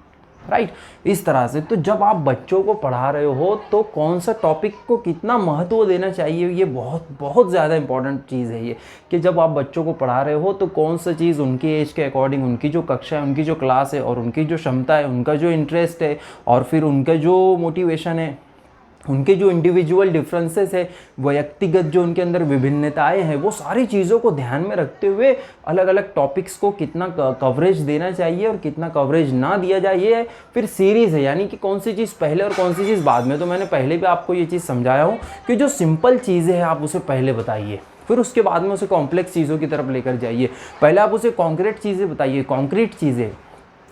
राइट। इस तरह से तो जब आप बच्चों को पढ़ा रहे हो तो कौन सा टॉपिक को कितना महत्व देना चाहिए, ये बहुत बहुत ज़्यादा इंपॉर्टेंट चीज़ है ये, कि जब आप बच्चों को पढ़ा रहे हो तो कौन सा चीज़ उनकी एज के अकॉर्डिंग, उनकी जो कक्षा है, उनकी जो क्लास है, और उनकी जो क्षमता है, उनका जो इंटरेस्ट है, और फिर उनका जो मोटिवेशन है, उनके जो इंडिविजुअल डिफरेंसेस है, व्यक्तिगत जो उनके अंदर विभिन्नताएं हैं, वो सारी चीज़ों को ध्यान में रखते हुए अलग अलग टॉपिक्स को कितना कवरेज देना चाहिए और कितना कवरेज ना दिया जाए, ये है फिर सीरीज़ है, यानी कि कौन सी चीज़ पहले और कौन सी चीज़ बाद में। तो मैंने पहले भी आपको ये चीज़ समझाया हूँ कि जो सिंपल चीज़ें हैं आप उसे पहले बताइए, फिर उसके बाद में उसे कॉम्प्लेक्स चीज़ों की तरफ लेकर जाइए। पहले आप उसे कॉन्क्रीट चीज़ें बताइए, कॉन्क्रीट चीज़ें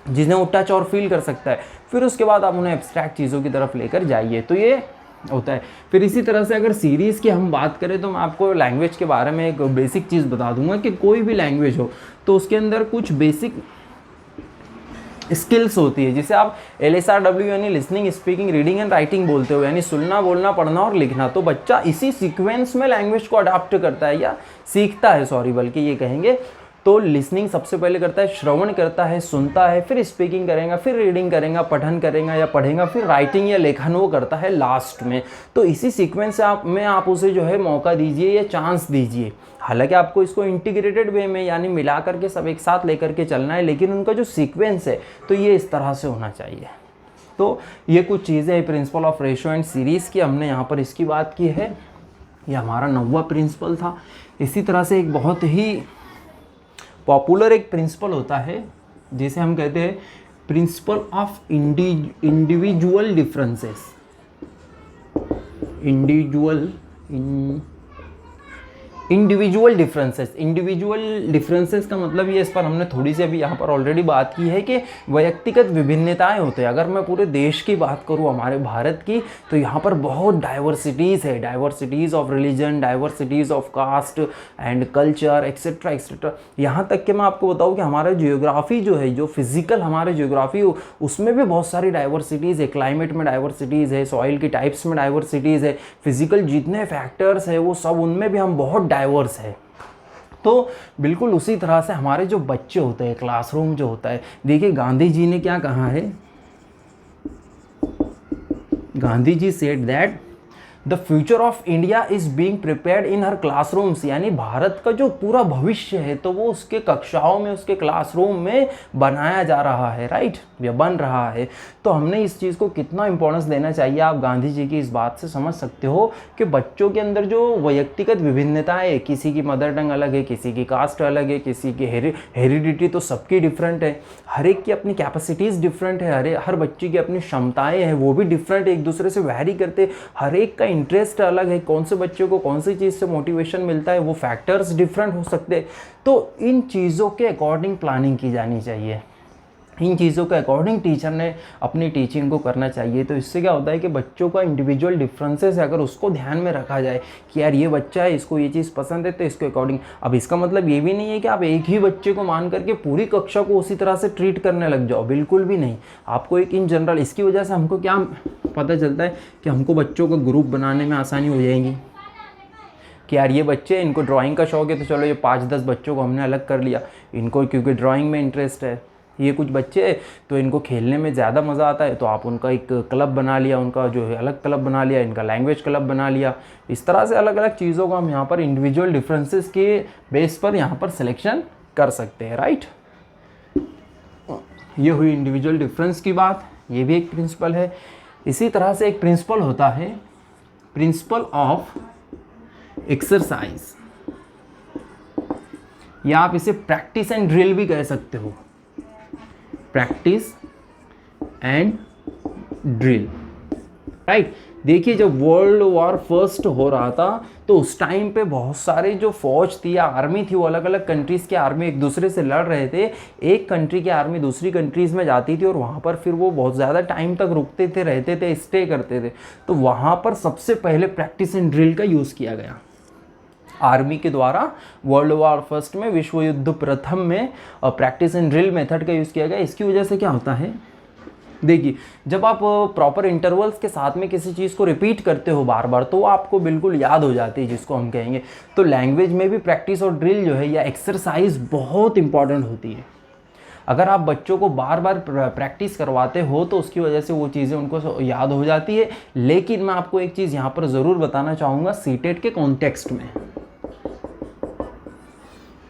जिन्हें वो टच और फील कर सकता है, फिर उसके बाद आप उन्हें एब्स्ट्रैक्ट चीज़ों की तरफ लेकर जाइए। तो ये होता है। फिर इसी तरह से अगर सीरीज़ की हम बात करें तो मैं आपको लैंग्वेज के बारे में एक बेसिक चीज़ बता दूंगा कि कोई भी लैंग्वेज हो तो उसके अंदर कुछ बेसिक स्किल्स होती है, जिसे आप LSRW यानी listening, speaking, reading and writing बोलते हो, यानी सुनना, बोलना, पढ़ना और लिखना। तो बच्चा इसी सीक्वेंस में लैंग्वेज को अडॉप्ट करता है या सीखता है, सॉरी बल्कि ये कहेंगे। तो लिसनिंग सबसे पहले करता है, श्रवण करता है, सुनता है, फिर स्पीकिंग करेगा, फिर रीडिंग करेगा, पठन करेगा या पढ़ेगा, फिर राइटिंग या लेखन वो करता है लास्ट में। तो इसी सीक्वेंस में आप उसे जो है मौका दीजिए या चांस दीजिए। हालांकि आपको इसको इंटीग्रेटेड वे में यानी मिला करके सब एक साथ लेकर के चलना है, लेकिन उनका जो सीक्वेंस है तो ये इस तरह से होना चाहिए। तो ये कुछ चीज़ें हैं principle of ratio and series की, हमने यहाँ पर इसकी बात की है। ये हमारा 9वां प्रिंसिपल था। इसी तरह से एक बहुत ही पॉपुलर एक प्रिंसिपल होता है जिसे हम कहते हैं principle of individual differences. Individual differences का मतलब ये, इस पर हमने थोड़ी सी अभी यहाँ पर ऑलरेडी बात की है कि व्यक्तिगत विभिन्नताएं होते हैं। अगर मैं पूरे देश की बात करूँ, हमारे भारत की, तो यहाँ पर बहुत डाइवर्सिटीज़ है, diversities of religion, diversities of caste and culture etcetera etcetera. यहाँ तक कि मैं आपको बताऊँ कि हमारा जियोग्राफी जो है, जो फिजिकल हमारे जियोग्राफी, उसमें भी बहुत सारी डाइवर्सिटीज़ है। क्लाइमेट में डाइवर्सिटीज़ है, सॉइल की टाइप्स में डाइवर्सिटीज़ है, फिजिकल जितने फैक्टर्स है वो सब, उनमें भी हम बहुत डाइवर्स है। तो बिल्कुल उसी तरह से हमारे जो बच्चे होते हैं, क्लासरूम जो होता है, देखिए गांधी जी ने क्या कहा है, Gandhi ji said that the future of India is being prepared in हर क्लासरूम्स, यानी भारत का जो पूरा भविष्य है तो वो उसके कक्षाओं में, उसके क्लासरूम में बनाया जा रहा है, राइट, या बन रहा है। तो हमने इस चीज़ को कितना इंपॉर्टेंस देना चाहिए, आप गांधी जी की इस बात से समझ सकते हो कि बच्चों के अंदर जो व्यक्तिगत विभिन्नताएं, किसी की मदर टंग अलग है, किसी की कास्ट अलग है, किसी की हेरिडिटी तो सबकी डिफरेंट है, हर एक की अपनी कैपेसिटीज़ डिफरेंट है, हर बच्चे की अपनी क्षमताएँ हैं वो भी डिफरेंट, एक दूसरे से वैरी करते, हर एक का इंटरेस्ट अलग है, कौन से बच्चे को कौन सी चीज़ से मोटिवेशन मिलता है, वो फैक्टर्स डिफरेंट हो सकते हैं। तो इन चीज़ों के अकॉर्डिंग प्लानिंग की जानी चाहिए, इन चीज़ों के अकॉर्डिंग टीचर ने अपनी टीचिंग को करना चाहिए। तो इससे क्या होता है कि बच्चों का इंडिविजुअल डिफरेंसेस है, अगर उसको ध्यान में रखा जाए कि यार ये बच्चा है, इसको ये चीज़ पसंद है, तो इसके अकॉर्डिंग। अब इसका मतलब ये भी नहीं है कि आप एक ही बच्चे को मान करके पूरी कक्षा को उसी तरह से ट्रीट करने लग जाओ, बिल्कुल भी नहीं। आपको एक इन जनरल, इसकी वजह से हमको क्या पता चलता है कि हमको बच्चों को ग्रुप बनाने में आसानी हो जाएगी कि यार ये बच्चे, इनको ड्राइंग का शौक है तो चलो ये 5-10 बच्चों को हमने अलग कर लिया, इनको क्योंकि ड्राइंग में इंटरेस्ट है। ये कुछ बच्चे तो इनको खेलने में ज़्यादा मज़ा आता है तो आप उनका एक क्लब बना लिया, उनका जो है अलग क्लब बना लिया, इनका लैंग्वेज क्लब बना लिया। इस तरह से अलग अलग चीज़ों को हम यहाँ पर इंडिविजुअल डिफरेंसेस के बेस पर यहाँ पर सिलेक्शन कर सकते हैं, राइट। ये हुई इंडिविजुअल डिफरेंस की बात, ये भी एक प्रिंसिपल है। इसी तरह से एक प्रिंसिपल होता है प्रिंसिपल ऑफ एक्सरसाइज, या आप इसे प्रैक्टिस एंड ड्रिल भी कह सकते हो, प्रैक्टिस एंड ड्रिल, राइट। देखिए जब वर्ल्ड वॉर फर्स्ट हो रहा था तो उस टाइम पे बहुत सारे जो फौज थी या आर्मी थी, वो अलग अलग कंट्रीज़ की आर्मी एक दूसरे से लड़ रहे थे। एक कंट्री की आर्मी दूसरी कंट्रीज़ में जाती थी और वहाँ पर फिर वो बहुत ज़्यादा टाइम तक रुकते थे, रहते थे, स्टे करते थे। तो वहाँ पर सबसे पहले प्रैक्टिस एंड ड्रिल का यूज़ किया गया आर्मी के द्वारा। वर्ल्ड वॉर फर्स्ट में, विश्व युद्ध प्रथम में प्रैक्टिस एंड ड्रिल मेथड का यूज़ किया गया। इसकी वजह से क्या होता है, देखिए जब आप प्रॉपर इंटरवल्स के साथ में किसी चीज़ को रिपीट करते हो बार बार, तो वो आपको बिल्कुल याद हो जाती है, जिसको हम कहेंगे। तो लैंग्वेज में भी प्रैक्टिस और ड्रिल जो है या एक्सरसाइज बहुत इंपॉर्टेंट होती है। अगर आप बच्चों को बार बार प्रैक्टिस करवाते हो तो उसकी वजह से वो चीज़ें उनको याद हो जाती है। लेकिन मैं आपको एक चीज़ यहाँ पर ज़रूर बताना चाहूँगा सीटेट के कॉन्टेक्स्ट में।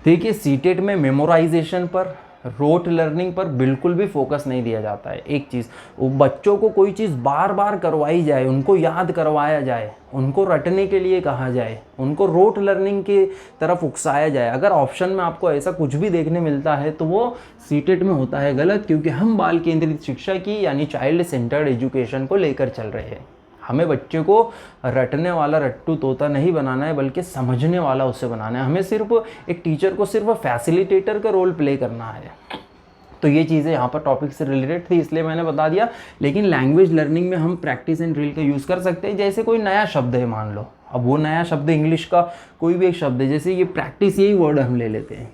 देखिए सीटेट में मेमोराइजेशन पर रोट लर्निंग पर बिल्कुल भी फोकस नहीं दिया जाता है। एक चीज़, बच्चों को कोई चीज़ बार बार करवाई जाए, उनको याद करवाया जाए, उनको रटने के लिए कहा जाए, उनको रोट लर्निंग की तरफ उकसाया जाए, अगर ऑप्शन में आपको ऐसा कुछ भी देखने मिलता है तो वो सीटेट में होता है गलत, क्योंकि हम बाल केंद्रित शिक्षा की यानी चाइल्ड सेंटर्ड एजुकेशन को लेकर चल रहे हैं। हमें बच्चे को रटने वाला रट्टू तोता नहीं बनाना है, बल्कि समझने वाला उसे बनाना है। हमें सिर्फ एक टीचर को सिर्फ फैसिलिटेटर का रोल प्ले करना है। तो ये चीज़ें यहाँ पर टॉपिक से रिलेटेड थी, इसलिए मैंने बता दिया। लेकिन लैंग्वेज लर्निंग में हम प्रैक्टिस एंड ड्रिल का यूज़ कर सकते हैं। जैसे कोई नया शब्द है, मान लो, अब वो नया शब्द इंग्लिश का कोई भी एक शब्द है, जैसे ये प्रैक्टिस, यही वर्ड हम ले लेते हैं।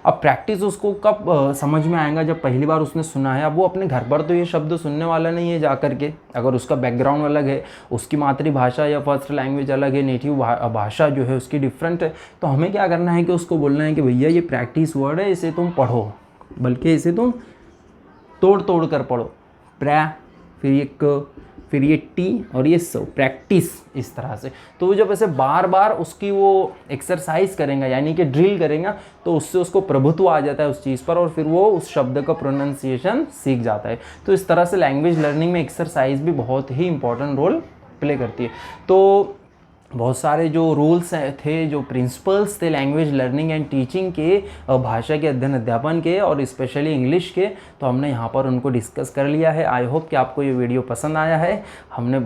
अब प्रैक्टिस उसको कब समझ में आएगा, जब पहली बार उसने सुना है। अब वो अपने घर पर तो ये शब्द सुनने वाला नहीं है जा कर के, अगर उसका बैकग्राउंड अलग है, उसकी मातृभाषा या फर्स्ट लैंग्वेज अलग है, नेटिव भाषा जो है उसकी डिफरेंट है, तो हमें क्या करना है कि उसको बोलना है कि भैया ये प्रैक्टिस वर्ड है, इसे तुम पढ़ो, बल्कि इसे तुम तोड़ तोड़ कर पढ़ो। प्रै, फिर ये क, फिर ये टी और ये सो, प्रैक्टिस, इस तरह से। तो जब ऐसे बार बार उसकी वो एक्सरसाइज करेंगे, यानी कि ड्रिल करेंगे, तो उससे उसको प्रभुत्व आ जाता है उस चीज़ पर, और फिर वो उस शब्द का प्रोनाउंसिएशन सीख जाता है। तो इस तरह से लैंग्वेज लर्निंग में एक्सरसाइज भी बहुत ही इंपॉर्टेंट रोल प्ले करती है। तो बहुत सारे जो रूल्स थे, जो प्रिंसिपल्स थे लैंग्वेज लर्निंग एंड टीचिंग के, भाषा के अध्ययन अध्यापन के, और स्पेशली इंग्लिश के, तो हमने यहाँ पर उनको डिस्कस कर लिया है। आई होप कि आपको ये वीडियो पसंद आया है। हमने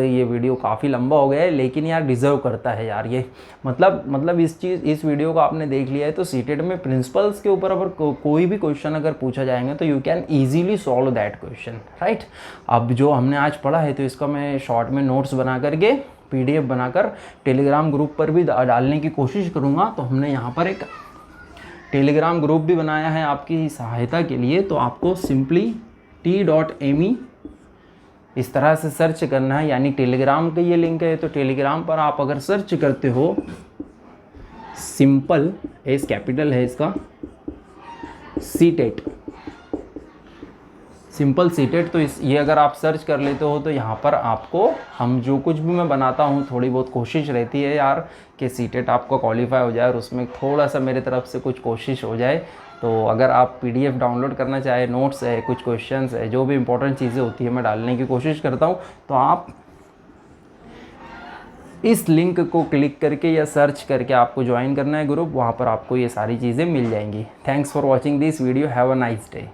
ये वीडियो काफ़ी लंबा हो गया है, लेकिन यार डिज़र्व करता है यार ये, मतलब इस वीडियो को आपने देख लिया है तो सीटेट में प्रिंसिपल्स के ऊपर अगर कोई भी क्वेश्चन अगर पूछा जाएगा तो you can easily solve that question, right. अब जो हमने आज पढ़ा है तो इसका मैं शॉर्ट में नोट्स बना करके PDF बनाकर टेलीग्राम ग्रुप पर भी डालने की कोशिश करूँगा। तो हमने यहाँ पर एक टेलीग्राम ग्रुप भी बनाया है आपकी सहायता के लिए। तो आपको सिंपली t.me इस तरह से सर्च करना है, यानी टेलीग्राम का ये लिंक है। तो टेलीग्राम पर आप अगर सर्च करते हो सिंपल, एस कैपिटल है इसका, सीटेट, सिंपल सीटेट, तो ये अगर आप सर्च कर लेते हो तो यहाँ पर आपको हम जो कुछ भी मैं बनाता हूँ, थोड़ी बहुत कोशिश रहती है यार कि सीटेट आपका क्वालिफाई हो जाए, और उसमें थोड़ा सा मेरे तरफ से कुछ कोशिश हो जाए। तो अगर आप PDF डाउनलोड करना चाहे, नोट्स है, कुछ क्वेश्चंस है, जो भी इंपॉर्टेंट चीज़ें होती है मैं डालने की कोशिश करता हूँ, तो आप इस लिंक को क्लिक करके या सर्च करके आपको ज्वाइन करना है ग्रुप, वहाँ पर आपको ये सारी चीज़ें मिल जाएंगी। Thanks for watching this video, have a nice day.